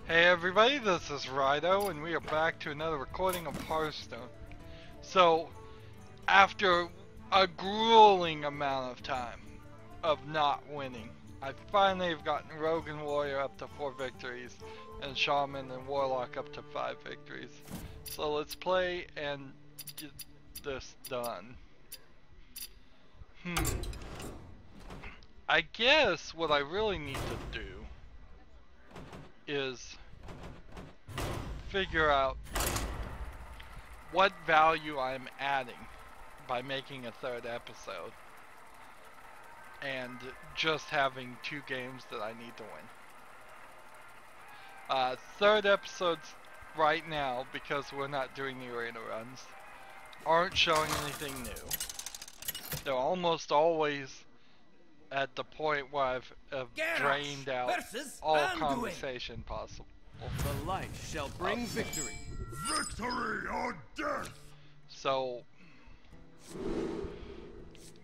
Hey everybody, this is Rydo, and we are back to another recording of Hearthstone. So, after a grueling amount of time of not winning, I finally have gotten Rogue and Warrior up to 4 victories, and Shaman and Warlock up to 5 victories. So let's play and get this done. I guess what I really need to do is figure out what value I'm adding by making a 3rd episode and just having 2 games that I need to win. 3rd episodes right now, because we're not doing the arena runs, aren't showing anything new. They're almost always at the point where I've drained out all conversation possible. The light shall bring victory. Victory or death! So,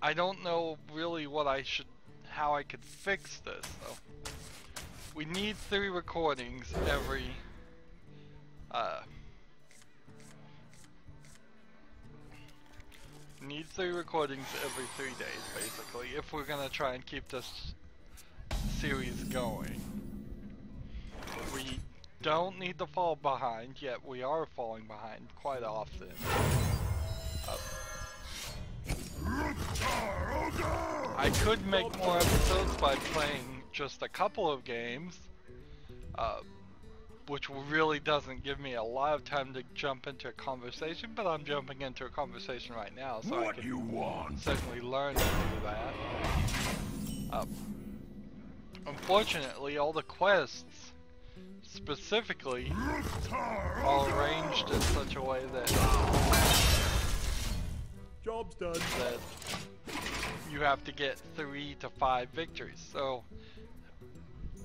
I don't know really how I could fix this though. We need 3 recordings every, need 3 recordings every 3 days basically, if we're gonna try and keep this series going. We don't need to fall behind, yet we are falling behind quite often. I could make more episodes by playing just a couple of games, which really doesn't give me a lot of time to jump into a conversation, but I'm jumping into a conversation right now, so I can certainly learn to do that. Unfortunately, all the quests specifically are arranged in such a way that Job's done. That you have to get 3 to 5 victories. So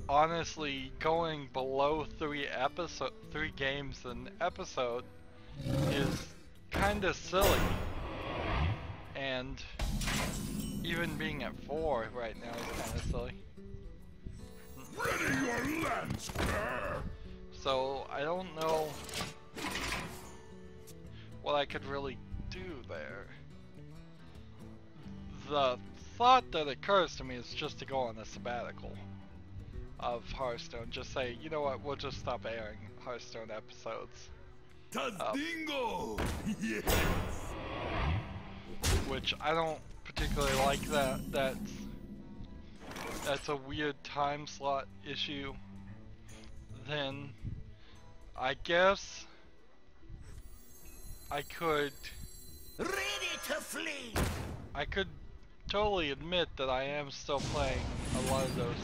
honestly, going below 3 games an episode is kind of silly, and even being at 4 right now is kind of silly. Ready your lance, Kerr! So I don't know what I could really do there. The thought that occurs to me is just to go on a sabbatical of Hearthstone. Just say, you know what, we'll just stop airing Hearthstone episodes. Tazdingo! Yes! Which I don't particularly like that. That's a weird time slot issue. Then I guess I could totally admit that I am still playing a lot of those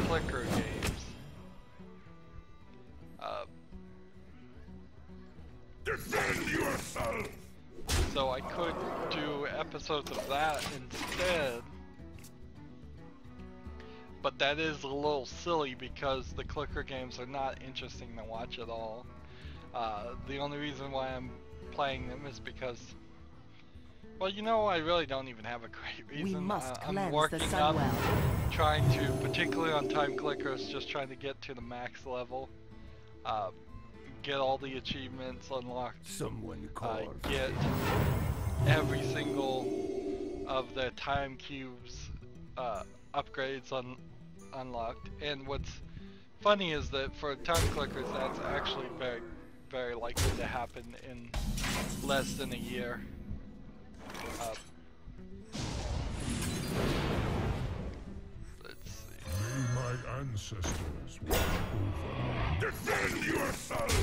clicker games. Defend yourself! So I could do episodes of that instead. But that is a little silly because the clicker games are not interesting to watch at all. The only reason why I'm playing them is because, well, you know, I really don't even have a great reason. I'm working up, trying to, particularly on time clickers, just trying to get to the max level, get all the achievements unlocked, get every single of the time cubes upgrades unlocked. And what's funny is that for time clickers, that's actually very, very likely to happen in less than a year. Let's see. May my ancestors watch over. Defend yourself!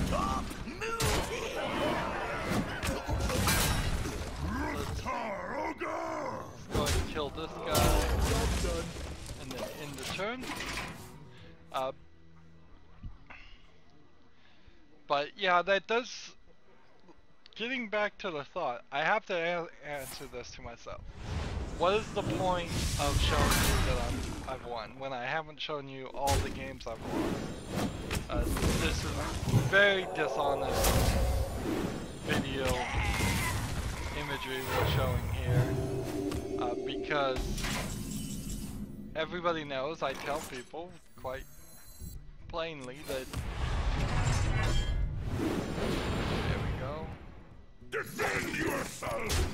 Stop moving! Let's go ahead and kill this guy, and then end the turn. But yeah, that does. Getting back to the thought, I have to answer this to myself. What is the point of showing you that I've won when I haven't shown you all the games I've won? This is very dishonest video imagery we're showing here, because everybody knows I tell people quite plainly that. There we go. Defend yourself!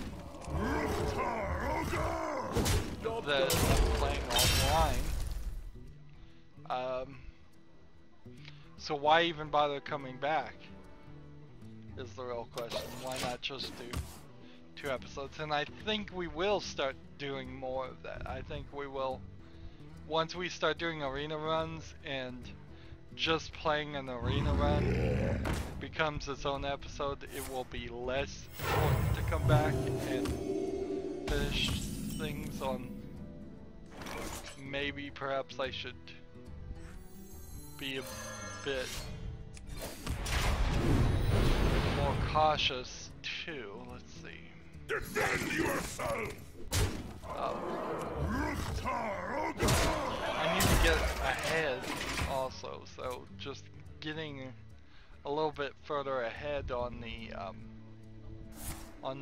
That I'm playing offline. So why even bother coming back? Is the real question. Why not just do 2 episodes? And I think we will start doing more of that. I think we will. Once we start doing arena runs and just playing an arena run becomes its own episode, it will be less important to come back and finish things on. Maybe perhaps I should be a bit more cautious too. Let's see. Defend yourself! I need to get ahead also, so just getting a little bit further ahead on the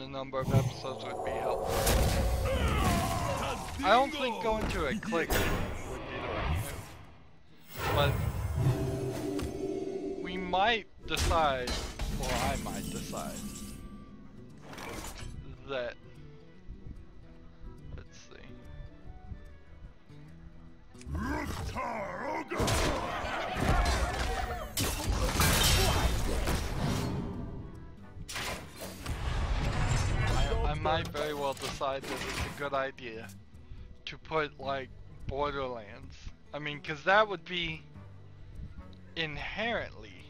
number of episodes would be helpful. I don't think going to a click would be the right move, but we might decide, or I might decide, that, let's see. I might very well decide that it's a good idea to put like Borderlands. I mean, because that would be inherently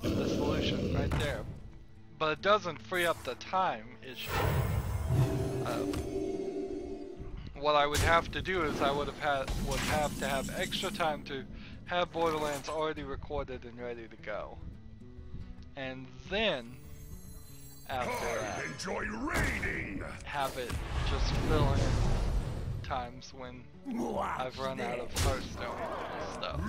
the solution right there. But it doesn't free up the time issue. What I would have to do is I would have to have extra time to have Borderlands already recorded and ready to go, and then after that, enjoy raiding! have it just fill in times when I've run out of Hearthstone stuff,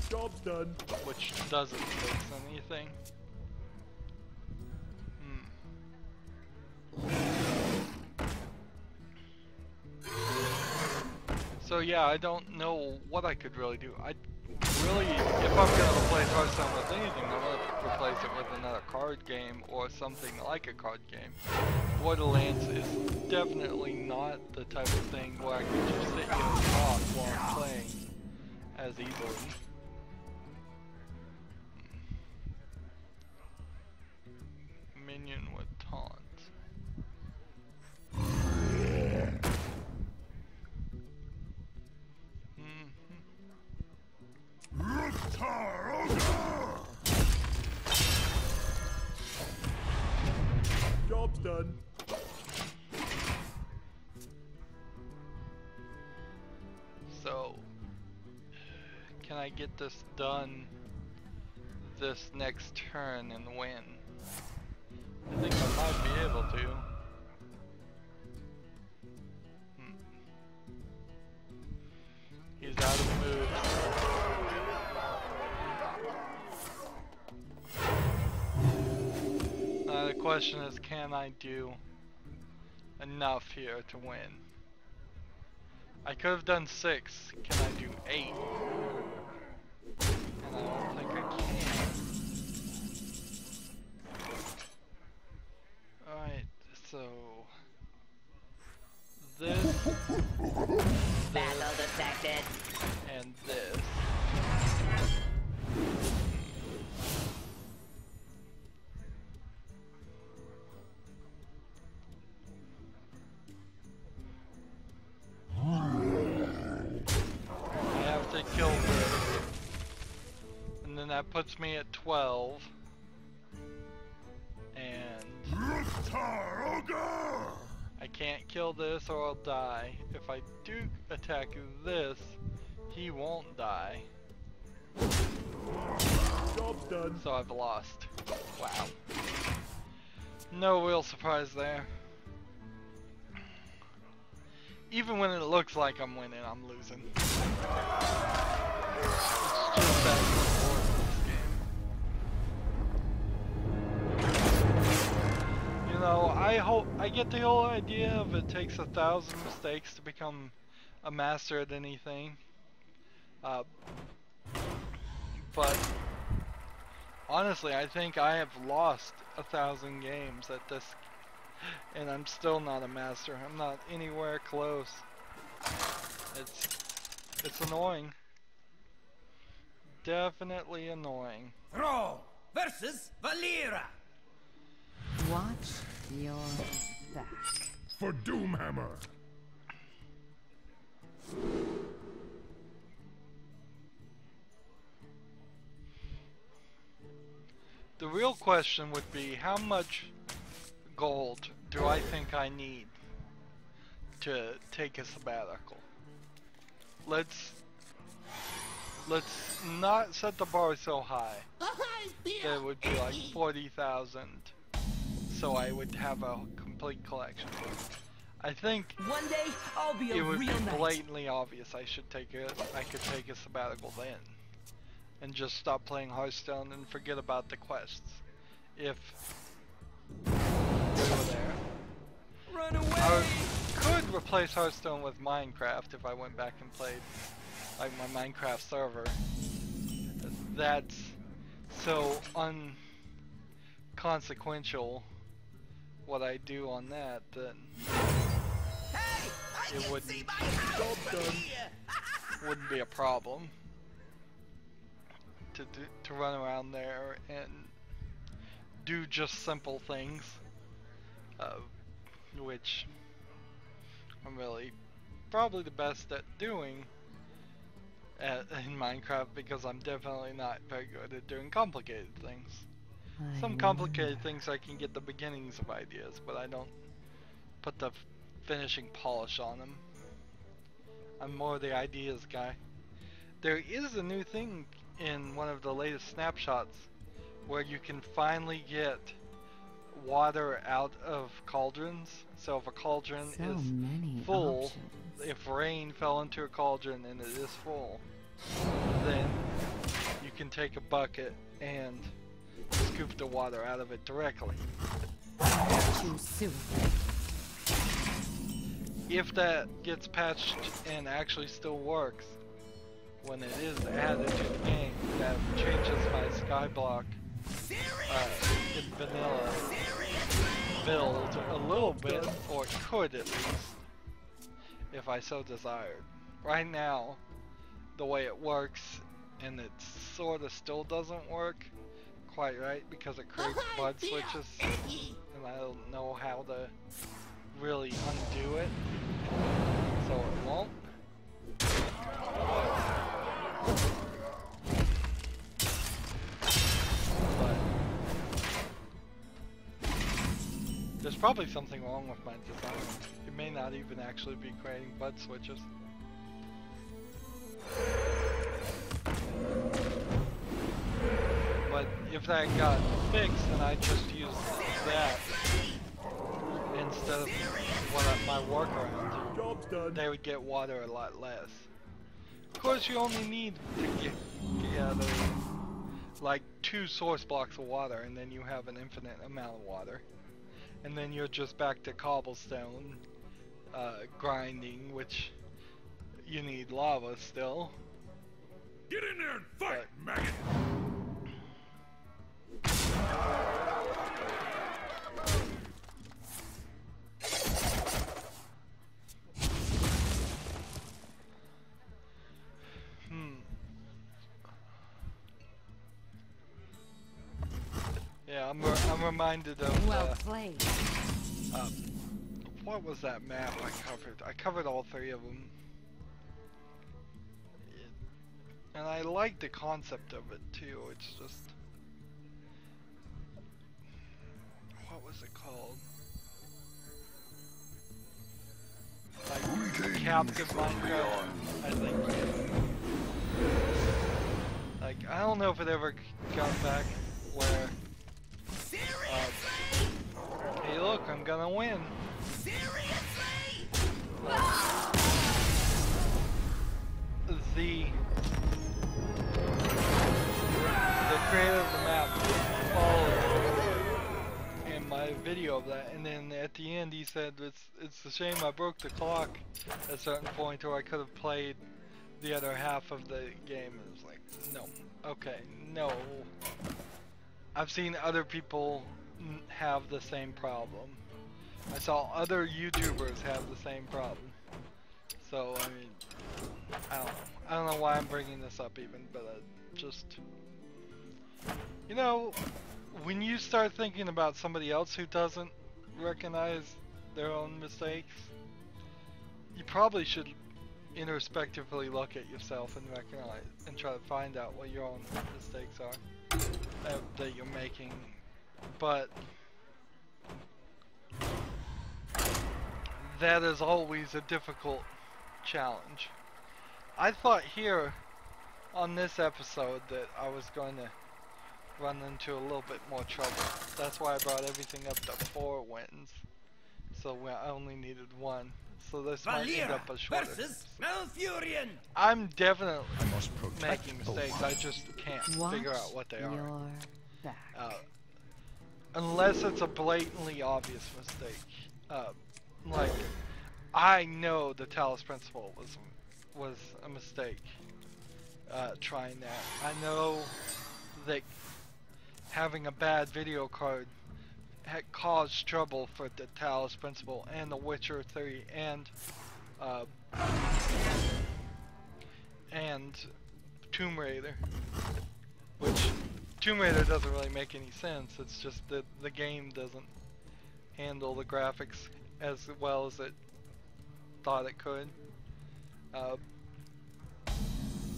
Job's done. which doesn't fix anything. So yeah, I don't know what I could really do. I really, if I'm gonna replace Hearthstone with anything, I'm gonna replace it with another card game or something like a card game. Borderlands is definitely not the type of thing where I can just sit here and talk while I'm playing as easily. Minion with taunt. Job's done. So, can I get this done this next turn and win? I think I might be able to. He's out of moves. Now the question is, can I do enough here to win? I could have done 6. Can I do 8? And I don't think I can. Alright, so this, Battle detected. and this. I have to kill this, and then that puts me at 12, and I can't kill this or I'll die. If I do attack this, he won't die. Job's done. So I've lost. Wow. No real surprise there. Even when it looks like I'm winning, I'm losing. It's just that important in this game. You know, I get the whole idea of it takes 1,000 mistakes to become a master at anything. Uh, but honestly, I think I have lost 1,000 games at this, and I'm still not a master. I'm not anywhere close. It's annoying. Definitely annoying. Throw versus Valera. Watch your back. For Doomhammer. The real question would be, how much gold do I think I need to take a sabbatical? Let's not set the bar so high that it would be like 40,000, so I would have a complete collection. I think One day I'll be a it would be real knight. blatantly obvious I could take a sabbatical then, and just stop playing Hearthstone and forget about the quests. If they were there. Run away. I could replace Hearthstone with Minecraft if I went back and played like my Minecraft server. That's so unconsequential what I do on that that Hey, I it can wouldn't see my house from here. wouldn't be a problem to run around there and do just simple things, which I'm really probably the best at doing in Minecraft, because I'm definitely not very good at doing complicated things. Some complicated things I can get the beginnings of ideas, but I don't put the finishing polish on them. I'm more the ideas guy. There is a new thing in one of the latest snapshots where you can finally get water out of cauldrons. So if a cauldron is full, if rain fell into a cauldron and it is full, then you can take a bucket and scoop the water out of it directly. Too soon. If that gets patched and actually still works, when it is added to the game, that changes my skyblock in vanilla build a little bit, or it could at least, if I so desired. Right now, the way it works, and it sort of still doesn't work quite right because it creates bud switches, and I don't know how to really undo it, so it won't. But there's probably something wrong with my design. It may not even actually be creating bud switches. But if that got fixed, then I just use that instead of my workaround. Job's done. They would get water a lot less. Of course, you only need to gather like 2 source blocks of water, and then you have an infinite amount of water. And then you're just back to cobblestone grinding, which you need lava still. Get in there and fight, But maggot! Yeah, I'm reminded of Well played. what was that map I covered? I covered all 3 of them. And I like the concept of it too. It's just, what was it called? Like Captive Minecraft, I think. Like, I don't know if it ever got back where hey look, I'm gonna win. The creator of the map followed in my video of that, and then at the end he said it's a shame I broke the clock at a certain point, or I could have played the other half of the game is like, no, okay, no. I've seen other people have the same problem. I saw other YouTubers have the same problem. So, I mean, I don't know why I'm bringing this up even, but just, you know, when you start thinking about somebody else who doesn't recognize their own mistakes, you probably should introspectively look at yourself and recognize and try to find out what your own mistakes are that you're making. But that is always a difficult challenge. I thought here on this episode that I was going to run into a little bit more trouble. That's why I brought everything up to 4 wins. So I only needed 1. So this might end up a shorter. Malfurion. I'm definitely making mistakes. I just can't figure out what they are. Your back. Unless it's a blatantly obvious mistake. Like, I know the Talos Principle was a mistake. Trying that. I know that having a bad video card had caused trouble for the Talos Principle and The Witcher 3 and Tomb Raider, which Tomb Raider doesn't really make any sense. It's just that the game doesn't handle the graphics as well as it thought it could.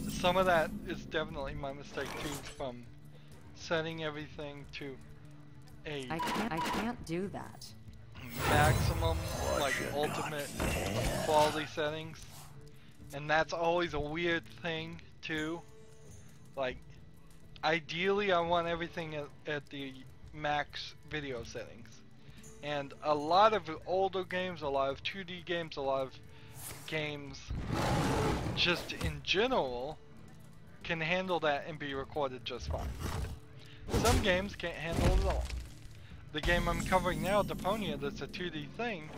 Some of that is definitely my mistake too, from setting everything to a I can't do that. maximum, like ultimate quality settings, and that's always a weird thing too. Like, ideally I want everything at the max video settings, and a lot of older games, a lot of 2D games, a lot of games just in general can handle that and be recorded just fine. Some games can't handle it at all. The game I'm covering now, Deponia, that's a 2D thing,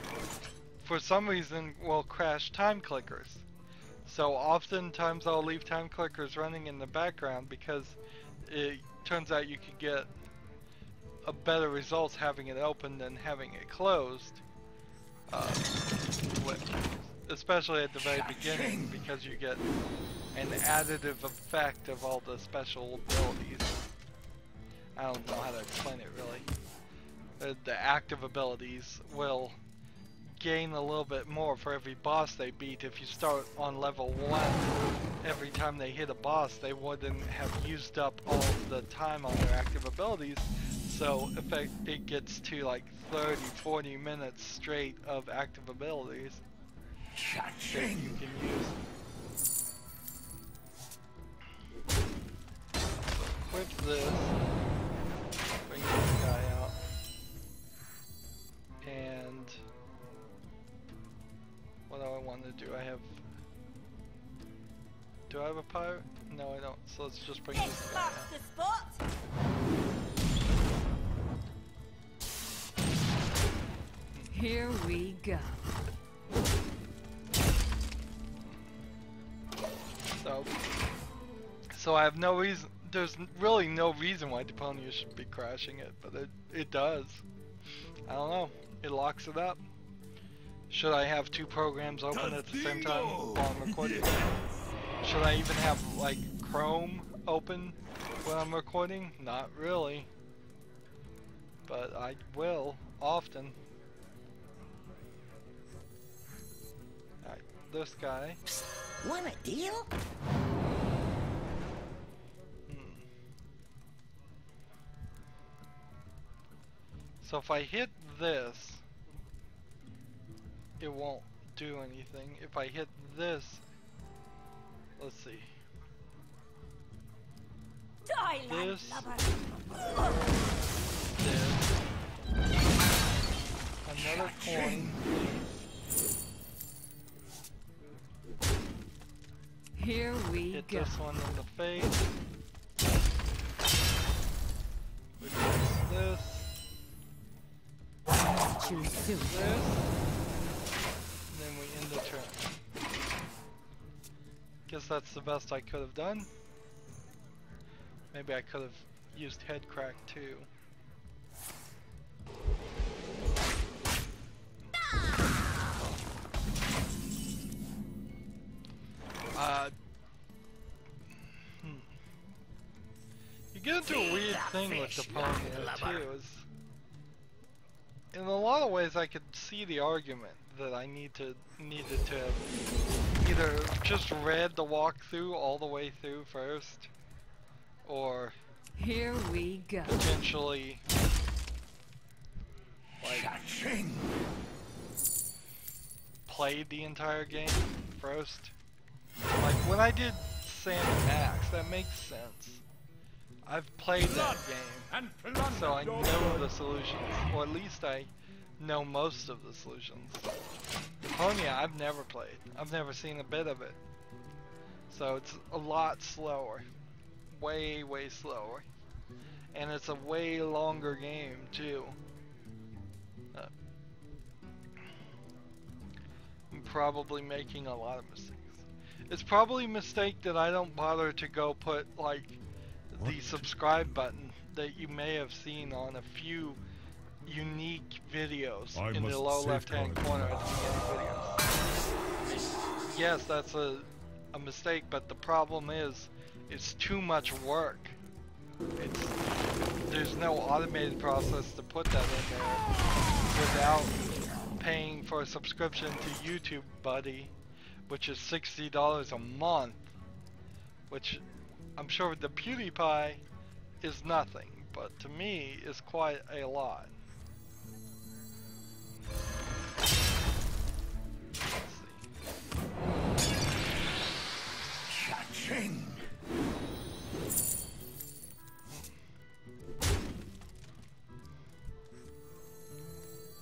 for some reason will crash time clickers. So oftentimes I'll leave time clickers running in the background because it turns out you can get a better results having it open than having it closed. Especially at the very beginning, because you get an additive effect of all the special abilities. I don't know how to explain it really. The active abilities will gain a little bit more for every boss they beat. If you start on level 1, every time they hit a boss, they wouldn't have used up all the time on their active abilities. So if it gets to like 30-40 minutes straight of active abilities that you can use. So equip this, bring this guy out, and what do I want to do? Do I have a pirate? No, I don't. So let's just bring this guy out. Here we go. So I have no reason, there's really no reason why Deponia should be crashing it, but it does. I don't know, it locks it up. Should I have 2 programs open at the same time while I'm recording? Should I even have like Chrome open when I'm recording? Not really, but I will often. Alright, this guy. Want a deal? So if I hit this, it won't do anything. If I hit this, let's see. Die, This, lover. this, another coin. Here we Hit go. this one in the face. Replace this. Too soon. This. And then we end the turn. Guess that's the best I could have done. Maybe I could have used head crack too. You get into a weird thing with the pony too. Is in a lot of ways I could see the argument that I needed to have either just read the walkthrough all the way through first, or Here we go. potentially like played the entire game first. Like when I did Sam and Max, that makes sense. I've played that game, so I know the solutions, or at least I know most of the solutions. Pony, I've never played. I've never seen a bit of it. So it's a lot slower. Way, way slower. And it's a way longer game, too. I'm probably making a lot of mistakes. It's probably a mistake that I don't bother to go put, like, the subscribe button that you may have seen on a few unique videos in the lower left-hand corner at the beginning of videos. Yes, that's a mistake, but the problem is it's too much work. There's no automated process to put that in there without paying for a subscription to YouTube Buddy, which is $60 a month, which I'm sure the PewDiePie is nothing, but to me is quite a lot. Cha-ching!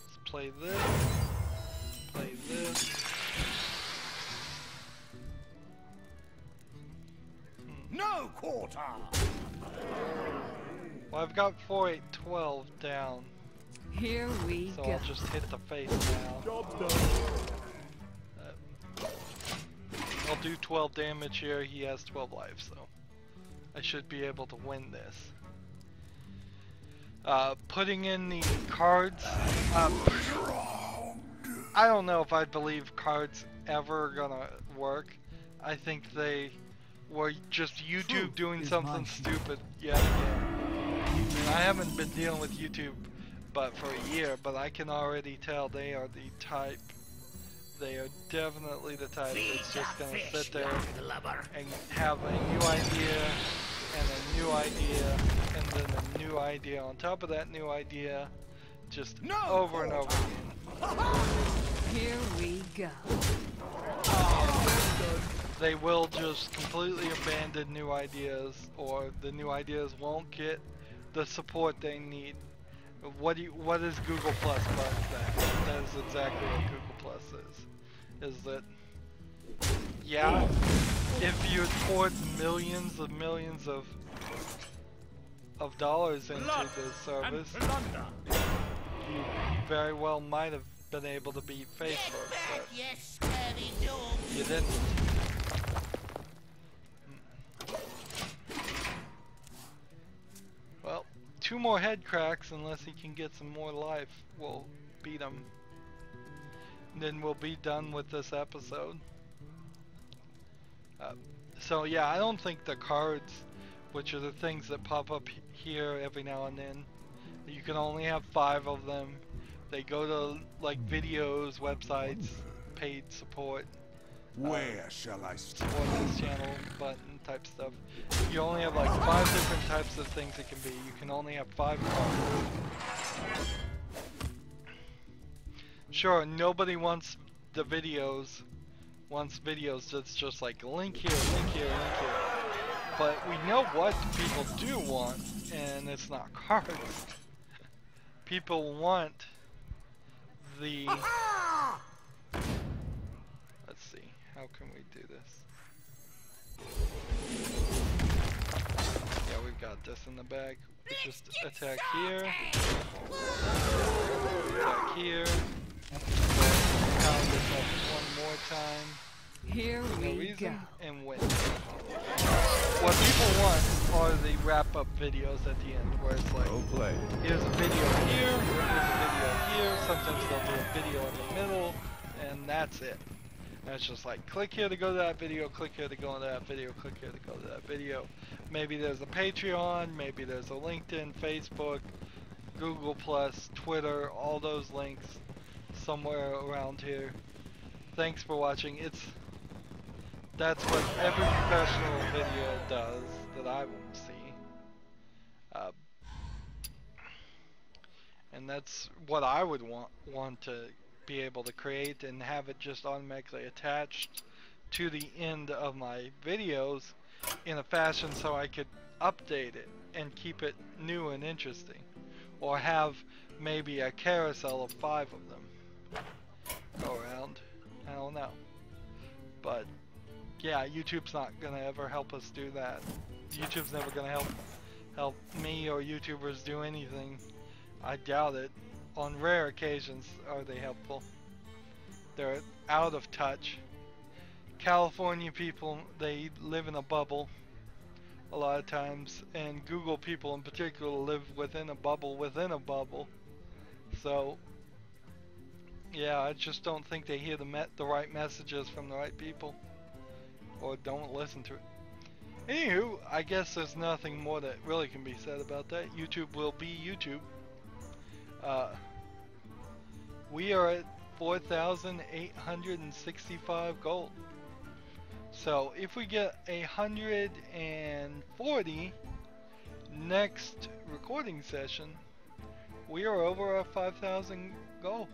Let's play this. Play this. No quarter! Well, I've got 4-8-12 down, Here we so go. I'll just hit the face now. Job done. I'll do 12 damage here. He has 12 lives, so I should be able to win this. Putting in the cards. I don't know if I believe cards ever gonna work. I think they were just YouTube doing something stupid yet again. And I haven't been dealing with YouTube but for a year, but I can already tell they are the type. They are definitely the type that's just gonna sit there and have a new idea and a new idea and then a new idea on top of that new idea, just over and over again. Here we go. They will just completely abandon new ideas, or the new ideas won't get the support they need. What is Google Plus about that? That is exactly what Google Plus is. Is that, yeah, if you poured millions of dollars into the service, you very well might have been able to beat Facebook, but you didn't. Well, 2 more head cracks, unless he can get some more life, we'll beat him. And then we'll be done with this episode. So yeah, I don't think the cards, which are the things that pop up here every now and then, you can only have 5 of them. They go to like videos, websites, paid support. Where shall I start? Support this channel button type stuff. You only have like 5 different types of things it can be. You can only have 5 cards. Sure, nobody wants the videos, wants videos that's just like link here, link here, link here. But we know what people do want, and it's not cards. People want the... Let's see, how can we do this? Yeah, we've got this in the bag. We just attack here, attack here, pound this up 1 more time. Here for no we reason go. and win. What people want are the wrap-up videos at the end, where it's like, Well played. here's a video here, here's a video here, sometimes they'll do a video in the middle, and that's it. And it's just like, click here to go to that video, click here to go to that video, click here to go to that video. Maybe there's a Patreon, maybe there's a LinkedIn, Facebook, Google+, Twitter, all those links somewhere around here. Thanks for watching. That's what every professional video does that I will see. And that's what I would want to be able to create and have it just automatically attached to the end of my videos in a fashion so I could update it and keep it new and interesting. Or have maybe a carousel of 5 of them go around. I don't know. But yeah, YouTube's not gonna ever help us do that. YouTube's never gonna help me or YouTubers do anything. I doubt it. On rare occasions are they helpful. They're out of touch. California people, they live in a bubble a lot of times, and Google people in particular live within a bubble within a bubble. So yeah, I just don't think they hear the right messages from the right people, or don't listen to it. Anywho, I guess there's nothing more that really can be said about that. YouTube will be YouTube. We are at 4,865 gold. So if we get 140 next recording session, we are over our 5,000 gold.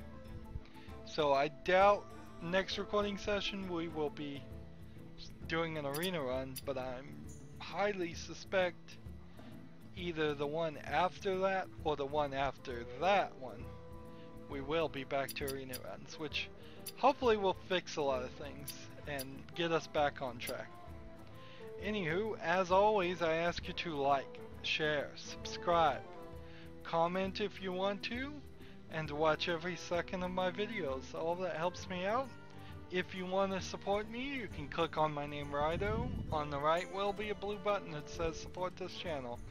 So I doubt next recording session we will be doing an arena run, but I'm highly suspect either the one after that or the one after that one we will be back to arena runs, which hopefully will fix a lot of things and get us back on track. Anywho, as always, I ask you to like, share, subscribe, comment if you want to, and watch every second of my videos. All that helps me out. If you want to support me, you can click on my name, Rydo. On the right will be a blue button that says support this channel.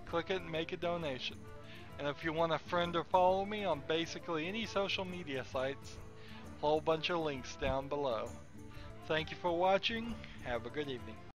Click it and make a donation. And if you want to friend or follow me on basically any social media sites, a whole bunch of links down below. Thank you for watching. Have a good evening.